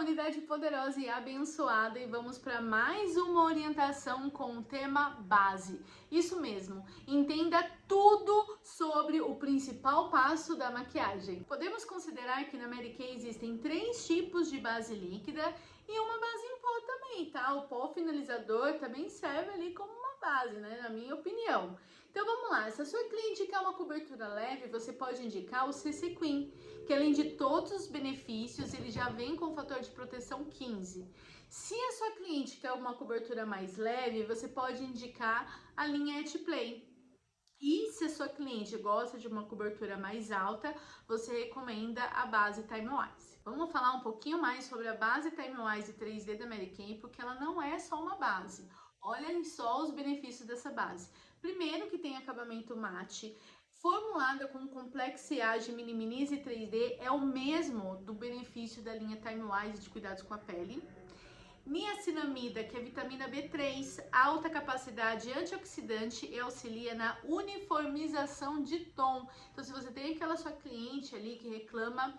unidade poderosa e abençoada, e vamos para mais uma orientação com o tema base. Isso mesmo, entenda tudo sobre o principal passo da maquiagem. Podemos considerar que na Mary Kay existem 3 tipos de base líquida e uma base em pó também, tá? O pó finalizador também serve ali como uma base, né? Na minha opinião. Então vamos lá, se a sua cliente quer uma cobertura leve, você pode indicar o CC Queen, que além de todos os benefícios, ele já vem com o fator de proteção 15. Se a sua cliente quer uma cobertura mais leve, você pode indicar a linha Et Play. E se a sua cliente gosta de uma cobertura mais alta, você recomenda a base Time Wise. Vamos falar um pouquinho mais sobre a base Time Wise 3D da Mary Kay, porque ela não é só uma base. Olhem só os benefícios dessa base. Primeiro, que tem acabamento mate, formulada com Complexiage Minimize 3D, é o mesmo do benefício da linha Time Wise de cuidados com a pele. Niacinamida, que é vitamina B3, alta capacidade antioxidante e auxilia na uniformização de tom. Então, se você tem aquela sua cliente ali que reclama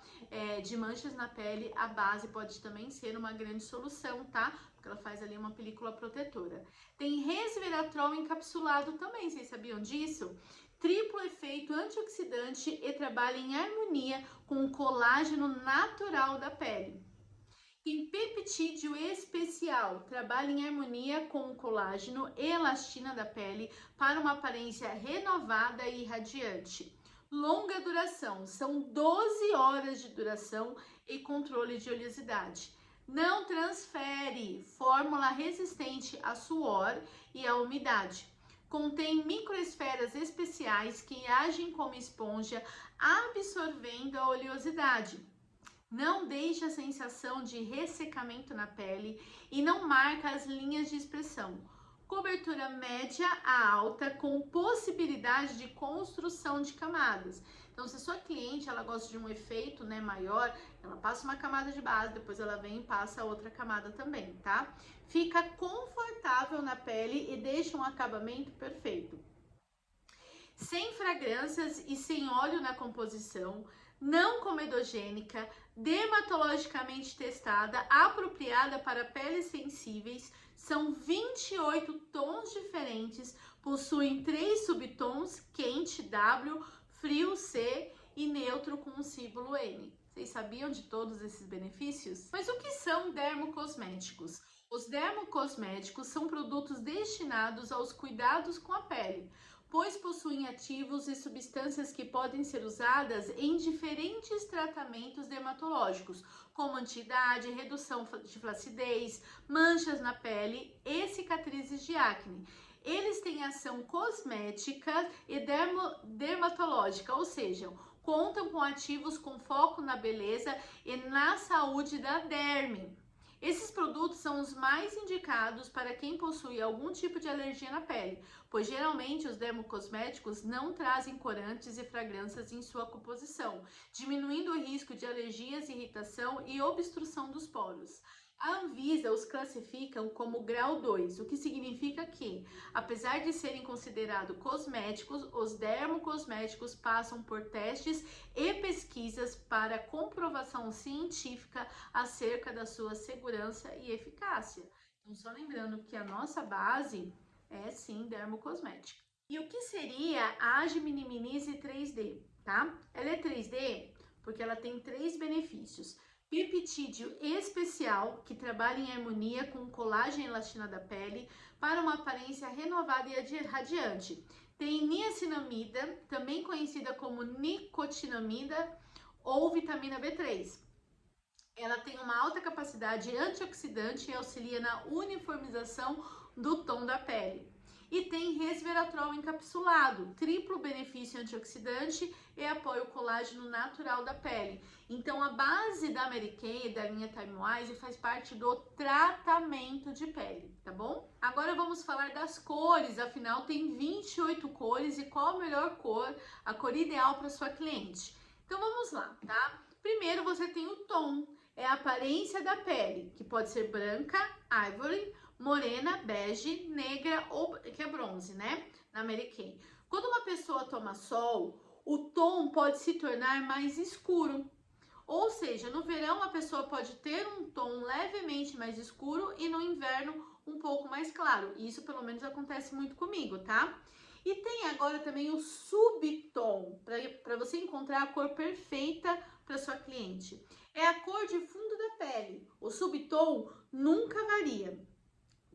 de manchas na pele, a base pode também ser uma grande solução, tá? Porque ela faz ali uma película protetora. Tem resveratrol encapsulado também, vocês sabiam disso? Triplo efeito antioxidante e trabalha em harmonia com o colágeno natural da pele. Tem peptídeo especial, trabalha em harmonia com o colágeno e elastina da pele para uma aparência renovada e radiante. Longa duração, são 12 horas de duração e controle de oleosidade. Não transfere, fórmula resistente a suor e à umidade. Contém microesferas especiais que agem como esponja, absorvendo a oleosidade. Não deixa a sensação de ressecamento na pele e não marca as linhas de expressão. Cobertura média a alta com possibilidade de construção de camadas. Então, se a sua cliente ela gosta de um efeito maior, ela passa uma camada de base, depois ela vem e passa outra camada também, tá? Fica confortável na pele e deixa um acabamento perfeito. Sem fragrâncias e sem óleo na composição, não comedogênica, dermatologicamente testada, apropriada para peles sensíveis, são 28 tons diferentes, possuem 3 subtons, quente W, frio C e neutro com o símbolo N. Vocês sabiam de todos esses benefícios? Mas o que são dermocosméticos? Os dermocosméticos são produtos destinados aos cuidados com a pele, pois possuem ativos e substâncias que podem ser usadas em diferentes tratamentos dermatológicos, como anti-idade, redução de flacidez, manchas na pele e cicatrizes de acne. Eles têm ação cosmética e dermatológica, ou seja, contam com ativos com foco na beleza e na saúde da derme. Esses produtos são os mais indicados para quem possui algum tipo de alergia na pele, pois geralmente os dermocosméticos não trazem corantes e fragrâncias em sua composição, diminuindo o risco de alergias, irritação e obstrução dos poros. A Anvisa os classifica como grau 2, o que significa que, apesar de serem considerados cosméticos, os dermocosméticos passam por testes e pesquisas para comprovação científica acerca da sua segurança e eficácia. Então, só lembrando que a nossa base é sim dermocosmética. E o que seria a Age Minimize 3D, tá? Ela é 3D porque ela tem 3 benefícios. Peptídeo especial, que trabalha em harmonia com o colágeno e elastina da pele para uma aparência renovada e radiante. Tem niacinamida, também conhecida como nicotinamida ou vitamina B3. Ela tem uma alta capacidade antioxidante e auxilia na uniformização do tom da pele. E tem resveratrol encapsulado, triplo benefício antioxidante e apoia o colágeno natural da pele. Então, a base da Mary Kay, da linha Time Wise, faz parte do tratamento de pele, tá bom? Agora vamos falar das cores, afinal tem 28 cores e qual a melhor cor, a cor ideal para sua cliente. Então, vamos lá, tá? Primeiro, você tem o tom, é a aparência da pele, que pode ser branca, ivory, morena, bege, negra ou que é bronze, né? Na Mary Kay. Quando uma pessoa toma sol, o tom pode se tornar mais escuro. Ou seja, no verão a pessoa pode ter um tom levemente mais escuro e no inverno um pouco mais claro. Isso pelo menos acontece muito comigo, tá? E tem agora também o subtom, para você encontrar a cor perfeita para sua cliente. É a cor de fundo da pele. O subtom nunca varia.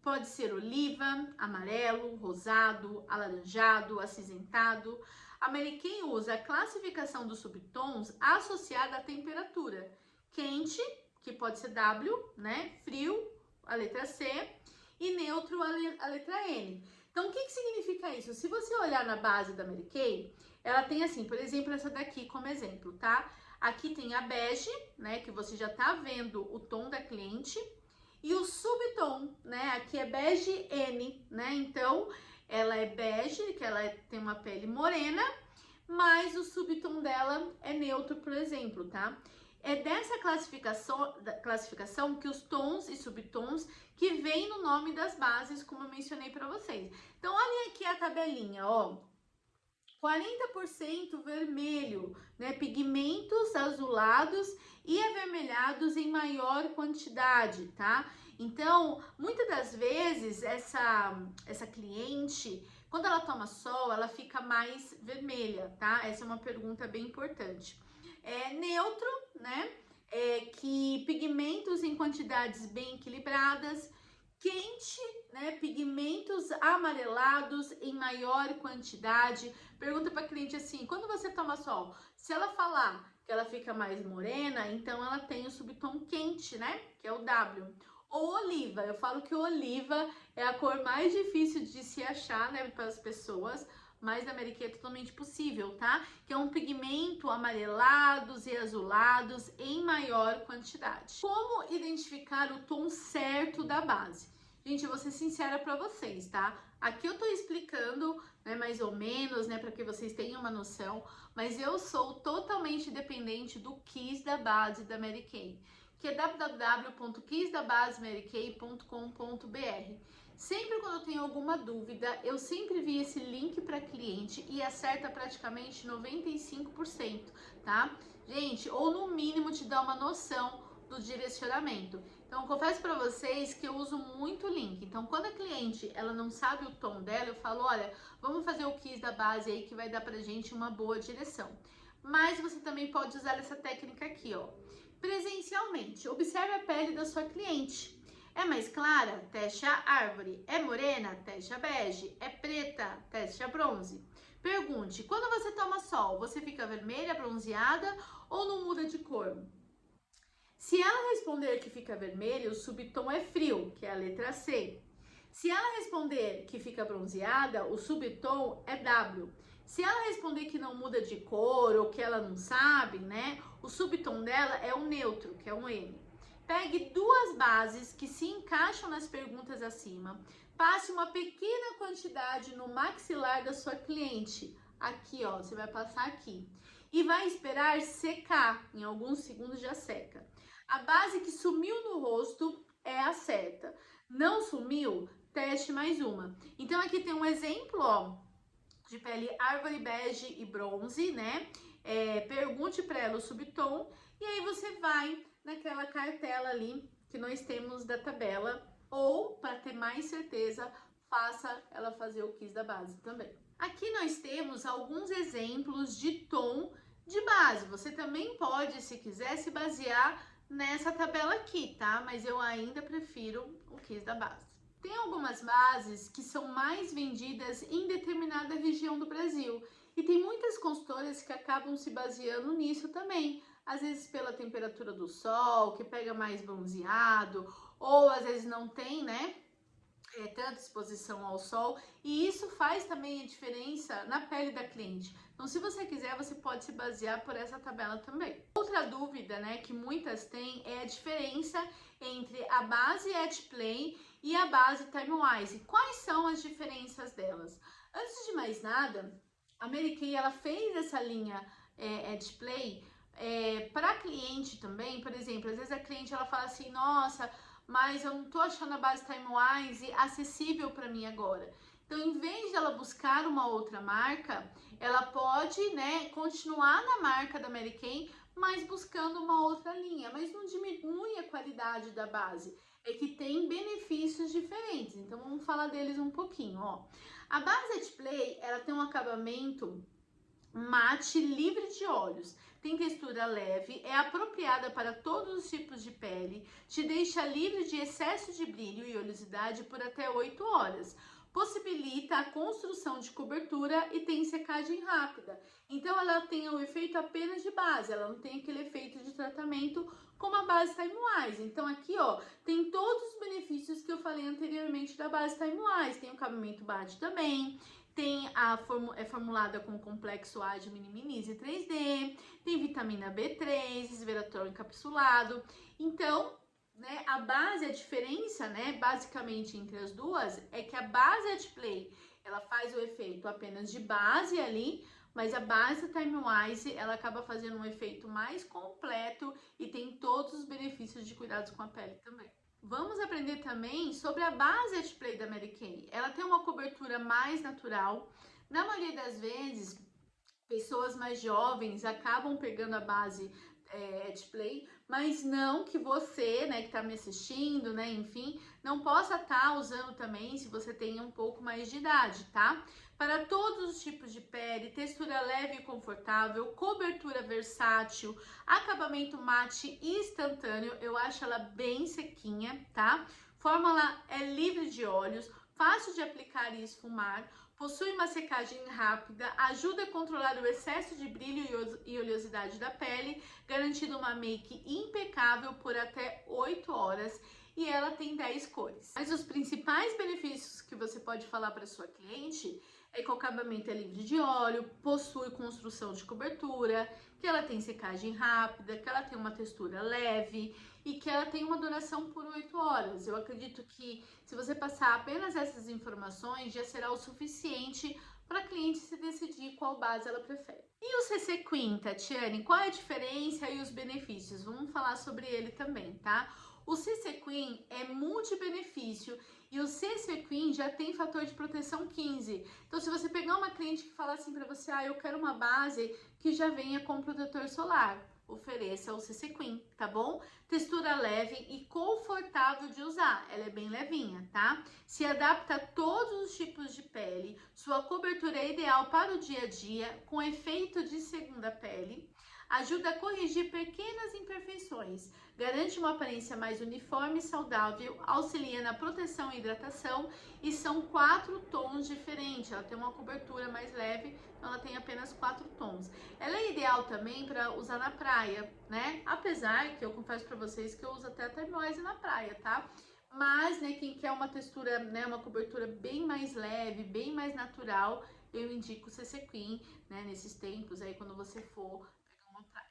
Pode ser oliva, amarelo, rosado, alaranjado, acinzentado. A Mary Kay usa a classificação dos subtons associada à temperatura. Quente, que pode ser W, né? Frio, a letra C, e neutro, a letra N. Então, o que significa isso? Se você olhar na base da Mary Kay, ela tem assim, por exemplo, essa daqui como exemplo, tá? Aqui tem a bege, né? Que você já tá vendo o tom da cliente. E o subtom, né? Aqui é bege N, né? Então, ela é bege, que ela tem uma pele morena, mas o subtom dela é neutro, por exemplo, tá? É dessa classificação que os tons e subtons que vem no nome das bases, como eu mencionei para vocês. Então, olhem aqui a tabelinha, ó. 40% vermelho, né? Pigmentos azulados e avermelhados em maior quantidade, tá? Então, muitas das vezes, essa cliente, quando ela toma sol, ela fica mais vermelha, tá? Essa é uma pergunta bem importante. É neutro, né? Que pigmentos em quantidades bem equilibradas. Quente, né? Pigmentos amarelados em maior quantidade. Pergunta para cliente assim: quando você toma sol, se ela falar que ela fica mais morena, então ela tem o subtom quente, né? Que é o W. Ou oliva. Eu falo que oliva é a cor mais difícil de se achar, né, para as pessoas, mas na Mary Kay é totalmente possível, tá? Que é um pigmento amarelados e azulados em maior quantidade. Como identificar o tom certo da base? Gente, eu vou ser sincera para vocês, tá? Aqui eu tô explicando, né, mais ou menos, né, para que vocês tenham uma noção, mas eu sou totalmente dependente do Kiss da base da Mary Kay, que é www.kissdabasemarykay.com.br. Sempre quando eu tenho alguma dúvida, eu sempre envio esse link para cliente e acerta praticamente 95%, tá? Gente, ou no mínimo te dá uma noção do direcionamento. Então, confesso para vocês que eu uso muito o link. Então, quando a cliente ela não sabe o tom dela, eu falo, olha, vamos fazer o quiz da base aí que vai dar pra gente uma boa direção. Mas você também pode usar essa técnica aqui, ó. Presencialmente, observe a pele da sua cliente. É mais clara? Teste a árvore. É morena? Teste a bege. É preta? Teste a bronze. Pergunte, quando você toma sol, você fica vermelha, bronzeada ou não muda de cor? Se ela responder que fica vermelho, o subtom é frio, que é a letra C. Se ela responder que fica bronzeada, o subtom é W. Se ela responder que não muda de cor ou que ela não sabe, né? O subtom dela é o neutro, que é um N. Pegue duas bases que se encaixam nas perguntas acima. Passe uma pequena quantidade no maxilar da sua cliente. Aqui, ó, você vai passar aqui. E vai esperar secar. Em alguns segundos já seca. A base que sumiu no rosto é a certa. Não sumiu? Teste mais uma. Então, aqui tem um exemplo, ó, de pele árvore, bege e bronze, né? Pergunte para ela o subtom e aí você vai naquela cartela ali que nós temos da tabela, ou para ter mais certeza, faça ela fazer o quiz da base também. Aqui nós temos alguns exemplos de tom de base. Você também pode, se quiser, se basear nessa tabela aqui, tá? Mas eu ainda prefiro o quiz da base. Tem algumas bases que são mais vendidas em determinada região do Brasil e tem muitas consultoras que acabam se baseando nisso também. Às vezes pela temperatura do sol, que pega mais bronzeado, ou às vezes não tem, né? Tanta exposição ao sol, e isso faz também a diferença na pele da cliente. Então, se você quiser, você pode se basear por essa tabela também. Outra dúvida, né, que muitas têm é a diferença entre a base Edge Play e a base Time Wise. Quais são as diferenças delas? Antes de mais nada, a Mary Kay, ela fez essa linha Edge Play para cliente também. Por exemplo, às vezes a cliente ela fala assim, nossa, mas eu não tô achando a base Time Wise acessível para mim agora. Então, em vez de ela buscar uma outra marca, ela pode, né, continuar na marca da Mary Kay, mas buscando uma outra linha. Mas não diminui a qualidade da base, é que tem benefícios diferentes. Então vamos falar deles um pouquinho, ó. A base At Play, ela tem um acabamento mate livre de óleos, tem textura leve, é apropriada para todos os tipos de pele, te deixa livre de excesso de brilho e oleosidade por até 8 horas. Possibilita a construção de cobertura e tem secagem rápida. Então ela tem o efeito apenas de base, ela não tem aquele efeito de tratamento como a base Time Wise. Então aqui, ó, tem todos os benefícios que eu falei anteriormente da base Time Wise. Tem o acabamento bate também, é formulada com complexo A de minimize 3D, tem vitamina B3, resveratrol encapsulado. Então, né, a base, a diferença, né, basicamente entre as duas, é que a base At Play, ela faz o efeito apenas de base ali, mas a base Time Wise, ela acaba fazendo um efeito mais completo e tem todos os benefícios de cuidados com a pele também. Vamos aprender também sobre a base At Play da Mary Kay. Ela tem uma cobertura mais natural. Na maioria das vezes, pessoas mais jovens acabam pegando a base At Play, mas não que você, né, que tá me assistindo, né, enfim, não possa estar usando também se você tem um pouco mais de idade, tá? Para todos os tipos de pele, textura leve e confortável, cobertura versátil, acabamento mate instantâneo, eu acho ela bem sequinha, tá? Fórmula é livre de óleos, fácil de aplicar e esfumar, possui uma secagem rápida, ajuda a controlar o excesso de brilho e oleosidade da pele, garantindo uma make impecável por até 8 horas e ela tem 10 cores. Mas os principais benefícios que você pode falar para sua cliente é que o acabamento é livre de óleo, possui construção de cobertura, que ela tem secagem rápida, que ela tem uma textura leve e que ela tem uma duração por 8 horas. Eu acredito que se você passar apenas essas informações, já será o suficiente para a cliente se decidir qual base ela prefere. E o CC Queen, Tatiane, qual é a diferença e os benefícios? Vamos falar sobre ele também, tá? O CC Queen é multibenefício e o CC Queen já tem fator de proteção 15. Então, se você pegar uma cliente que fala assim para você, eu quero uma base que já venha com protetor solar, ofereça o CC Queen, tá bom? Textura leve e confortável de usar, ela é bem levinha, tá? Se adapta a todos os tipos de pele, sua cobertura é ideal para o dia a dia, com efeito de segunda pele, ajuda a corrigir pequenas imperfeições, garante uma aparência mais uniforme e saudável, auxilia na proteção e hidratação e são 4 tons diferentes. Ela tem uma cobertura mais leve, então ela tem apenas 4 tons. Ela é ideal também para usar na praia, né? Apesar que eu confesso para vocês que eu uso até a Time Wise na praia, tá? Mas, né, quem quer uma textura, né, uma cobertura bem mais leve, bem mais natural, eu indico o CC Queen, né, nesses tempos aí quando você for pegar uma praia.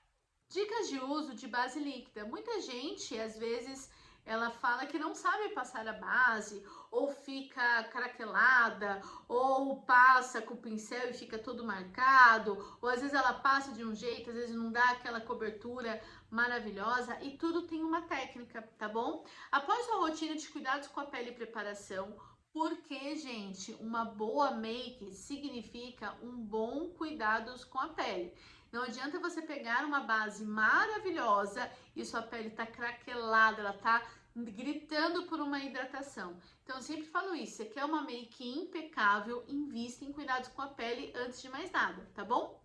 Dicas de uso de base líquida. Muita gente, às vezes, ela fala que não sabe passar a base, ou fica craquelada, ou passa com o pincel e fica todo marcado, ou às vezes ela passa de um jeito, às vezes não dá aquela cobertura maravilhosa, e tudo tem uma técnica, tá bom? Após a rotina de cuidados com a pele e preparação, porque, gente, uma boa make significa um bom cuidados com a pele. Não adianta você pegar uma base maravilhosa e sua pele tá craquelada, ela tá gritando por uma hidratação. Então eu sempre falo isso, você quer uma make impecável, invista em cuidados com a pele antes de mais nada, tá bom?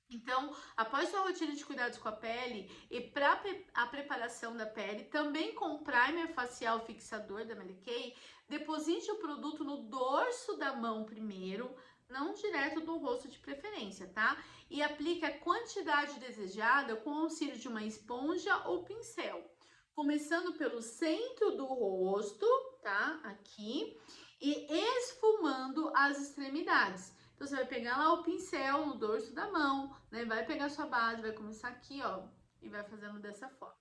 Então, após sua rotina de cuidados com a pele e para a preparação da pele, também com o primer facial fixador da Mary Kay, deposite o produto no dorso da mão primeiro, não direto do rosto de preferência, tá? E aplique a quantidade desejada com o auxílio de uma esponja ou pincel. Começando pelo centro do rosto, tá? Aqui. E esfumando as extremidades. Então, você vai pegar lá o pincel no dorso da mão, né? Vai pegar sua base, vai começar aqui, ó, e vai fazendo dessa forma.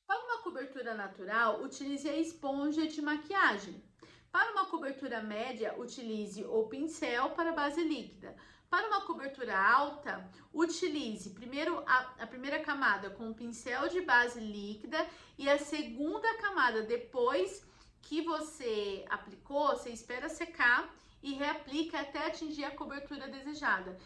Para uma cobertura natural, utilize a esponja de maquiagem. Para uma cobertura média, utilize o pincel para base líquida. Para uma cobertura alta, utilize primeiro a primeira camada com o pincel de base líquida e a segunda camada depois que você aplicou, você espera secar e reaplica até atingir a cobertura desejada.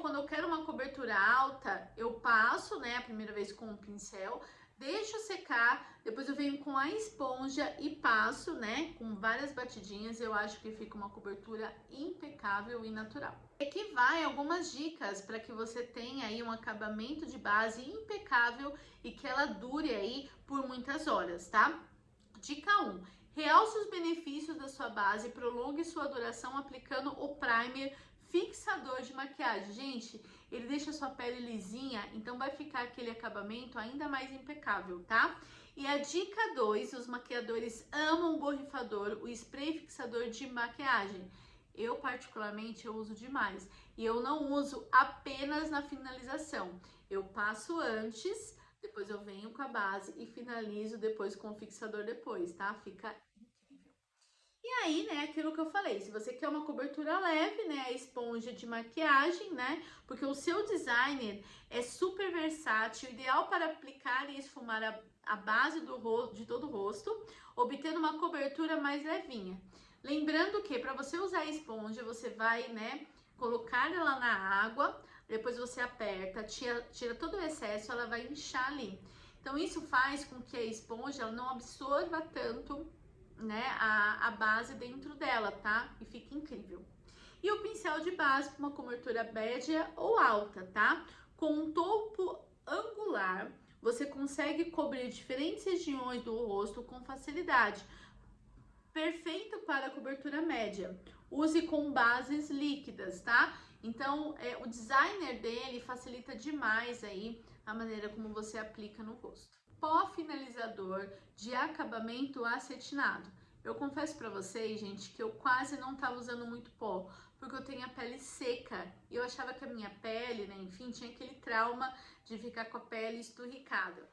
Quando eu quero uma cobertura alta, eu passo, né, a primeira vez com o pincel, deixo secar, depois eu venho com a esponja e passo, né, com várias batidinhas. Eu acho que fica uma cobertura impecável e natural. Aqui vai algumas dicas para que você tenha aí um acabamento de base impecável e que ela dure aí por muitas horas, tá? Dica 1. Realce os benefícios da sua base e prolongue sua duração aplicando o primer fixador de maquiagem. Gente, ele deixa a sua pele lisinha, então vai ficar aquele acabamento ainda mais impecável, tá? E a dica 2, os maquiadores amam o borrifador, o spray fixador de maquiagem. Eu, particularmente, eu uso demais. E eu não uso apenas na finalização. Eu passo antes, depois eu venho com a base e finalizo depois com o fixador depois, tá? Fica incrível. E aí, né, aquilo que eu falei, se você quer uma cobertura leve, né, a esponja de maquiagem, né, porque o seu designer é super versátil, ideal para aplicar e esfumar a base de todo o rosto, obtendo uma cobertura mais levinha. Lembrando que para você usar a esponja, você vai, né, colocar ela na água, depois você aperta, tira todo o excesso, ela vai inchar ali. Então isso faz com que a esponja ela não absorva tanto, né, a base dentro dela, tá? E fica incrível. E o pincel de base com uma cobertura média ou alta, tá? Com um topo angular, você consegue cobrir diferentes regiões do rosto com facilidade. Perfeito para cobertura média. Use com bases líquidas, tá? Então, o designer dele facilita demais aí a maneira como você aplica no rosto. Pó finalizador de acabamento acetinado. Eu confesso para vocês, gente, que eu quase não tava usando muito pó, porque eu tenho a pele seca. E eu achava que a minha pele, né, enfim, tinha aquele trauma de ficar com a pele esturricada.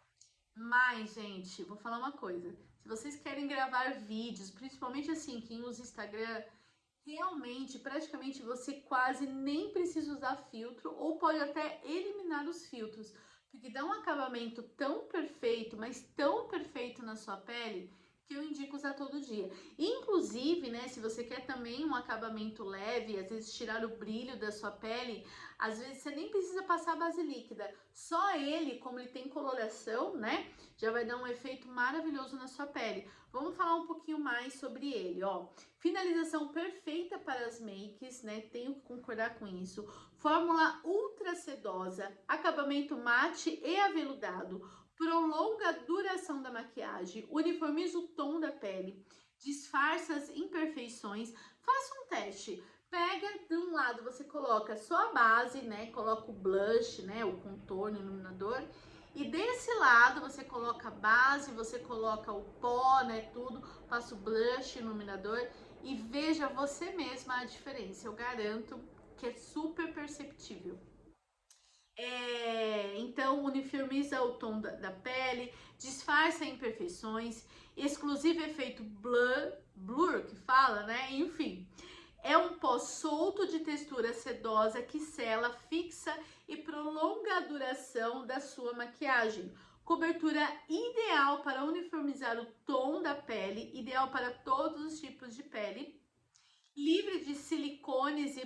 Mas, gente, vou falar uma coisa. Se vocês querem gravar vídeos, principalmente assim, quem usa Instagram, realmente, praticamente, você quase nem precisa usar filtro ou pode até eliminar os filtros, porque dá um acabamento tão perfeito, mas tão perfeito na sua pele, que eu indico usar todo dia. Inclusive, né, se você quer também um acabamento leve, às vezes tirar o brilho da sua pele, às vezes você nem precisa passar base líquida. Só ele, como ele tem coloração, né, já vai dar um efeito maravilhoso na sua pele. Vamos falar um pouquinho mais sobre ele, ó. Finalização perfeita para as makes, né, tenho que concordar com isso. Fórmula ultra sedosa, acabamento mate e aveludado. Prolonga a duração da maquiagem, uniformiza o tom da pele, disfarça as imperfeições. Faça um teste. Pega de um lado, você coloca só a base, né? Coloca o blush, né? O contorno, o iluminador. E desse lado você coloca a base, você coloca o pó, né? Tudo. Passa o blush, iluminador. E veja você mesma a diferença. Eu garanto que é super perceptível. Então uniformiza o tom da pele, disfarça imperfeições, exclusivo efeito blur que fala, né? Enfim, é um pó solto de textura sedosa que sela, fixa e prolonga a duração da sua maquiagem. Cobertura ideal para uniformizar o tom da pele, ideal para todos os tipos de pele, livre de silicones e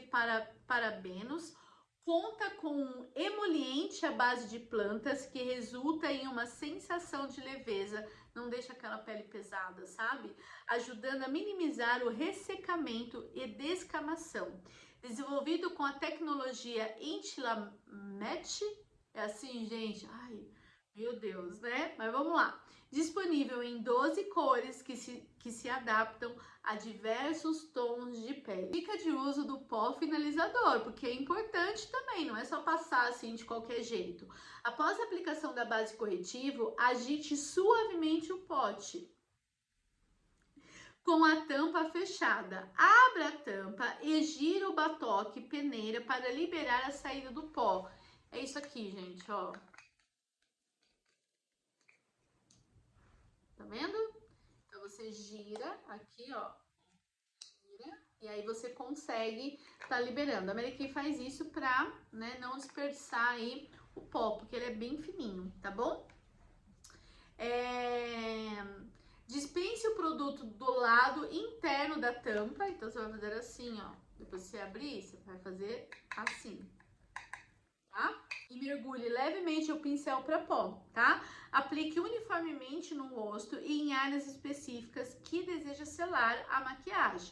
parabenos. Conta com um emoliente à base de plantas que resulta em uma sensação de leveza, não deixa aquela pele pesada, sabe? Ajudando a minimizar o ressecamento e descamação. Desenvolvido com a tecnologia Intilamete, é assim, gente, ai, meu Deus, né? Mas vamos lá. Disponível em 12 cores que se adaptam a diversos tons de pele. Dica de uso do pó finalizador, porque é importante também, não é só passar assim de qualquer jeito. Após a aplicação da base corretivo, agite suavemente o pote com a tampa fechada. Abra a tampa e gira o batoque peneira para liberar a saída do pó. É isso aqui, gente, ó. Tá vendo? Então você gira aqui, ó. Gira, e aí você consegue tá liberando. A Mary Kay faz isso pra, né, não desperdiçar aí o pó, porque ele é bem fininho, tá bom? Dispense o produto do lado interno da tampa. Então você vai fazer assim, ó. Depois que você abrir, você vai fazer assim. tá? E mergulhe levemente o pincel para pó, tá? Aplique uniformemente no rosto e em áreas específicas que deseja selar a maquiagem.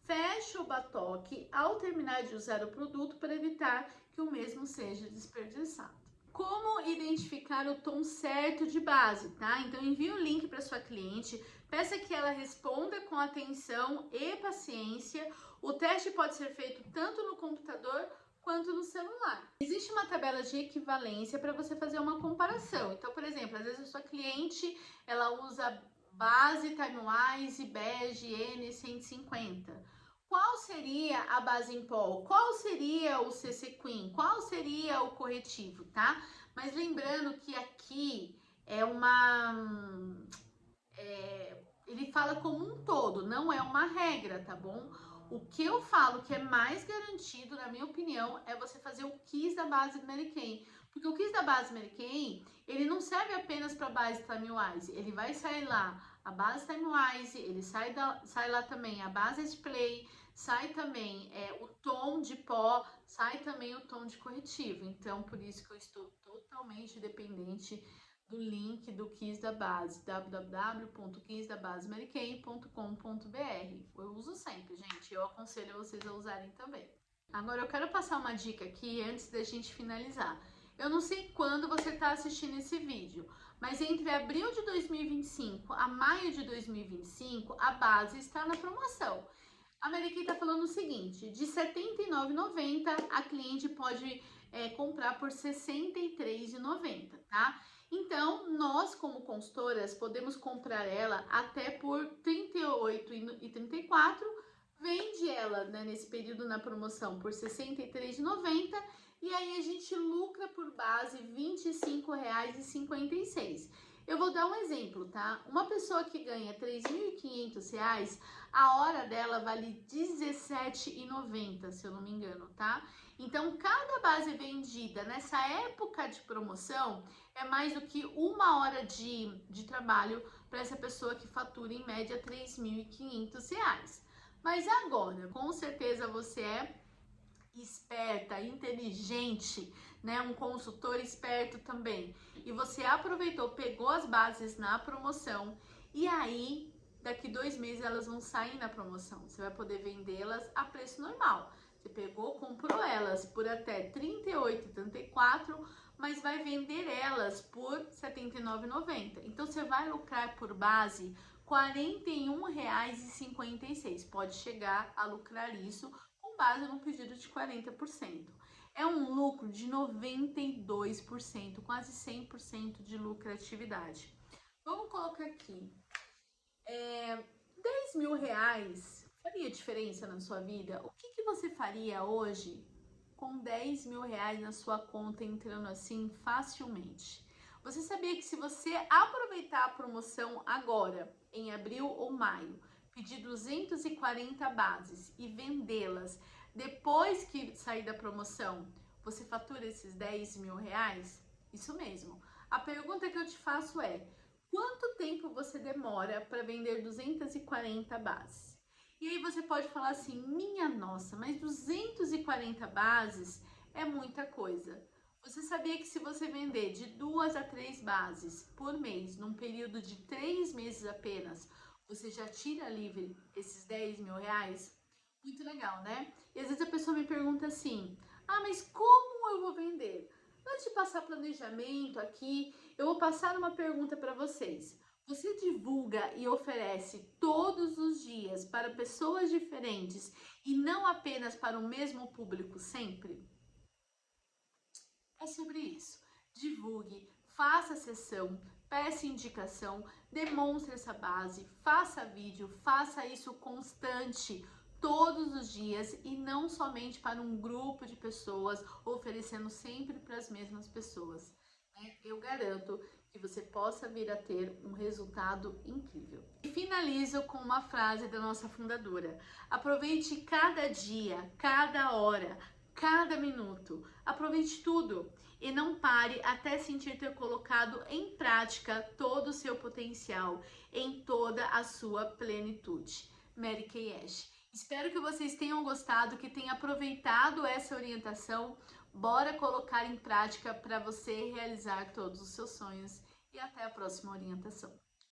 Feche o batoque ao terminar de usar o produto para evitar que o mesmo seja desperdiçado. Como identificar o tom certo de base, tá? Então envie o link para sua cliente, peça que ela responda com atenção e paciência. O teste pode ser feito tanto no computador quanto no celular. Existe uma tabela de equivalência para você fazer uma comparação. Então, por exemplo, às vezes a sua cliente, ela usa base Time Wise Bege N150. Qual seria a base em pó? Qual seria o CC Queen? Qual seria o corretivo, tá? Mas lembrando que aqui é ele fala como um todo, não é uma regra, tá bom? O que eu falo que é mais garantido, na minha opinião, é você fazer o Kiss da base Mary Kay. Porque o Kiss da base Mary Kay, ele não serve apenas para base Time Wise. Ele vai sair lá a base Time Wise, ele sai lá também a base Spray, sai também o tom de pó, sai também o tom de corretivo. Então, por isso que eu estou totalmente dependente do link do Kiss da Base, www.kissdabasemary.com.br. Eu uso sempre, gente, eu aconselho vocês a usarem também. Agora eu quero passar uma dica aqui antes da gente finalizar. Eu não sei quando você está assistindo esse vídeo, mas entre abril de 2025 a maio de 2025, a base está na promoção. A Mary Kay está falando o seguinte, de R$ 79,90 a cliente pode comprar por R$ 63,90, tá? Então, nós como consultoras podemos comprar ela até por R$ 38,34, vende ela, né, nesse período na promoção por R$ 63,90 e aí a gente lucra por base R$ 25,56. Eu vou dar um exemplo, tá? Uma pessoa que ganha R$ 3.500, a hora dela vale R$ 17,90, se eu não me engano, tá? Então, cada base vendida nessa época de promoção é mais do que uma hora de trabalho para essa pessoa que fatura em média R$ 3.500. Mas agora, com certeza você é esperta, inteligente, né? Um consultor esperto também. E você aproveitou, pegou as bases na promoção e aí daqui 2 meses elas vão sair na promoção. Você vai poder vendê-las a preço normal. Você pegou, comprou elas por até R$ 38,34, mas vai vender elas por R$ 79,90. Então você vai lucrar por base R$ 41,56. Pode chegar a lucrar isso com base no pedido de 40%. É um lucro de 92%, quase 100% de lucratividade. Vamos colocar aqui, R$ 10.000 faria diferença na sua vida? O que você faria hoje com R$ 10.000 na sua conta entrando assim facilmente? Você sabia que se você aproveitar a promoção agora, em abril ou maio, pedir 240 bases e vendê-las depois que sair da promoção, você fatura esses R$ 10.000? Isso mesmo. A pergunta que eu te faço é: quanto tempo você demora para vender 240 bases? E aí você pode falar assim, minha nossa, mas 240 bases é muita coisa. Você sabia que se você vender de 2 a 3 bases por mês, num período de 3 meses apenas, você já tira livre esses R$ 10.000? Muito legal, né? E às vezes a pessoa me pergunta assim, mas como eu vou vender? Antes de passar planejamento aqui, eu vou passar uma pergunta para vocês. Você divulga e oferece todos os dias para pessoas diferentes e não apenas para o mesmo público sempre? É sobre isso. Divulgue, faça sessão, peça indicação, demonstre essa base, faça vídeo, faça isso constante, todos os dias e não somente para um grupo de pessoas, oferecendo sempre para as mesmas pessoas. Eu garanto que você possa vir a ter um resultado incrível. E finalizo com uma frase da nossa fundadora: aproveite cada dia, cada hora, cada minuto. Aproveite tudo e não pare até sentir ter colocado em prática todo o seu potencial, em toda a sua plenitude. Mary Kay Ash. Espero que vocês tenham gostado, que tenham aproveitado essa orientação. Bora colocar em prática para você realizar todos os seus sonhos e até a próxima orientação.